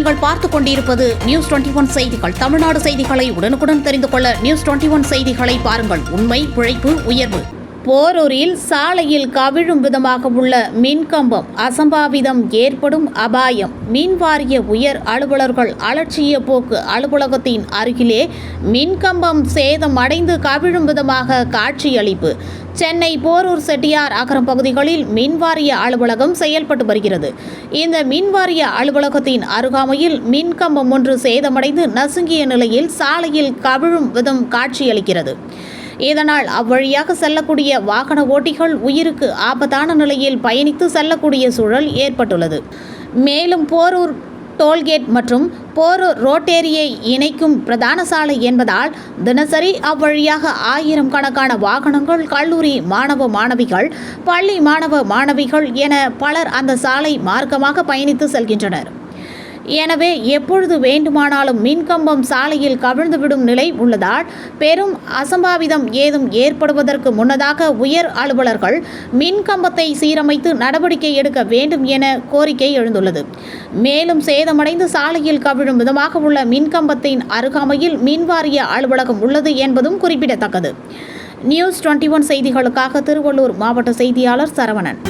நீங்கள் பார்த்துக் கொண்டிருப்பது நியூஸ் 21 செய்திகள். தமிழ்நாடு செய்திகளை உடனுக்குடன் தெரிந்து கொள்ள நியூஸ் 21 செய்திகளை பாருங்கள். உண்மை, உழைப்பு, உயர்வு. போரூரில் சாலையில் கவிழும் விதமாக உள்ள மின்கம்பம் அசம்பாவிதம் ஏற்படும் அபாயம். மின்வாரிய உயர் அலுவலர்கள் அலட்சிய போக்கு. அலுவலகத்தின் அருகிலே மின்கம்பம் சேதம் அடைந்து கவிழும் விதமாக காட்சியளிப்பு. சென்னை போரூர் செட்டியார் அகரம் பகுதிகளில் மின்வாரிய அலுவலகம் செயல்பட்டு வருகிறது. இந்த மின்வாரிய அலுவலகத்தின் அருகாமையில் மின்கம்பம் ஒன்று சேதமடைந்து நசுங்கிய நிலையில் சாலையில் கவிழும் விதம் காட்சியளிக்கிறது. இதனால் அவ்வழியாக செல்லக்கூடிய வாகன ஓட்டிகள் உயிருக்கு ஆபத்தான நிலையில் பயணித்து செல்லக்கூடிய சூழல் ஏற்பட்டுள்ளது. மேலும் போரூர் டோல்கேட் மற்றும் போரூர் ரோட்டேரியை இணைக்கும் பிரதான சாலை என்பதால் தினசரி அவ்வழியாக 1000 கணக்கான வாகனங்கள், கல்லூரி மாணவ மாணவிகள், பள்ளி மாணவ மாணவிகள் என பலர் அந்த சாலை மார்க்கமாக பயணித்து செல்கின்றனர். எனவே எப்பொழுது வேண்டுமானாலும் மின்கம்பம் சாலையில் கவிழ்ந்துவிடும் நிலை உள்ளதால் பெரும் அசம்பாவிதம் ஏதும் ஏற்படுவதற்கு முன்னதாக உயர் அலுவலர்கள் மின்கம்பத்தை சீரமைத்து நடவடிக்கை எடுக்க வேண்டும் என கோரிக்கை எழுந்துள்ளது. மேலும் சேதமடைந்து சாலையில் கவிழும் விதமாக உள்ள மின்கம்பத்தின் அருகாமையில் மின்வாரிய அலுவலகம் உள்ளது என்பதும் குறிப்பிடத்தக்கது. நியூஸ் 21 செய்திகளுக்காக திருவள்ளூர் மாவட்ட செய்தியாளர் சரவணன்.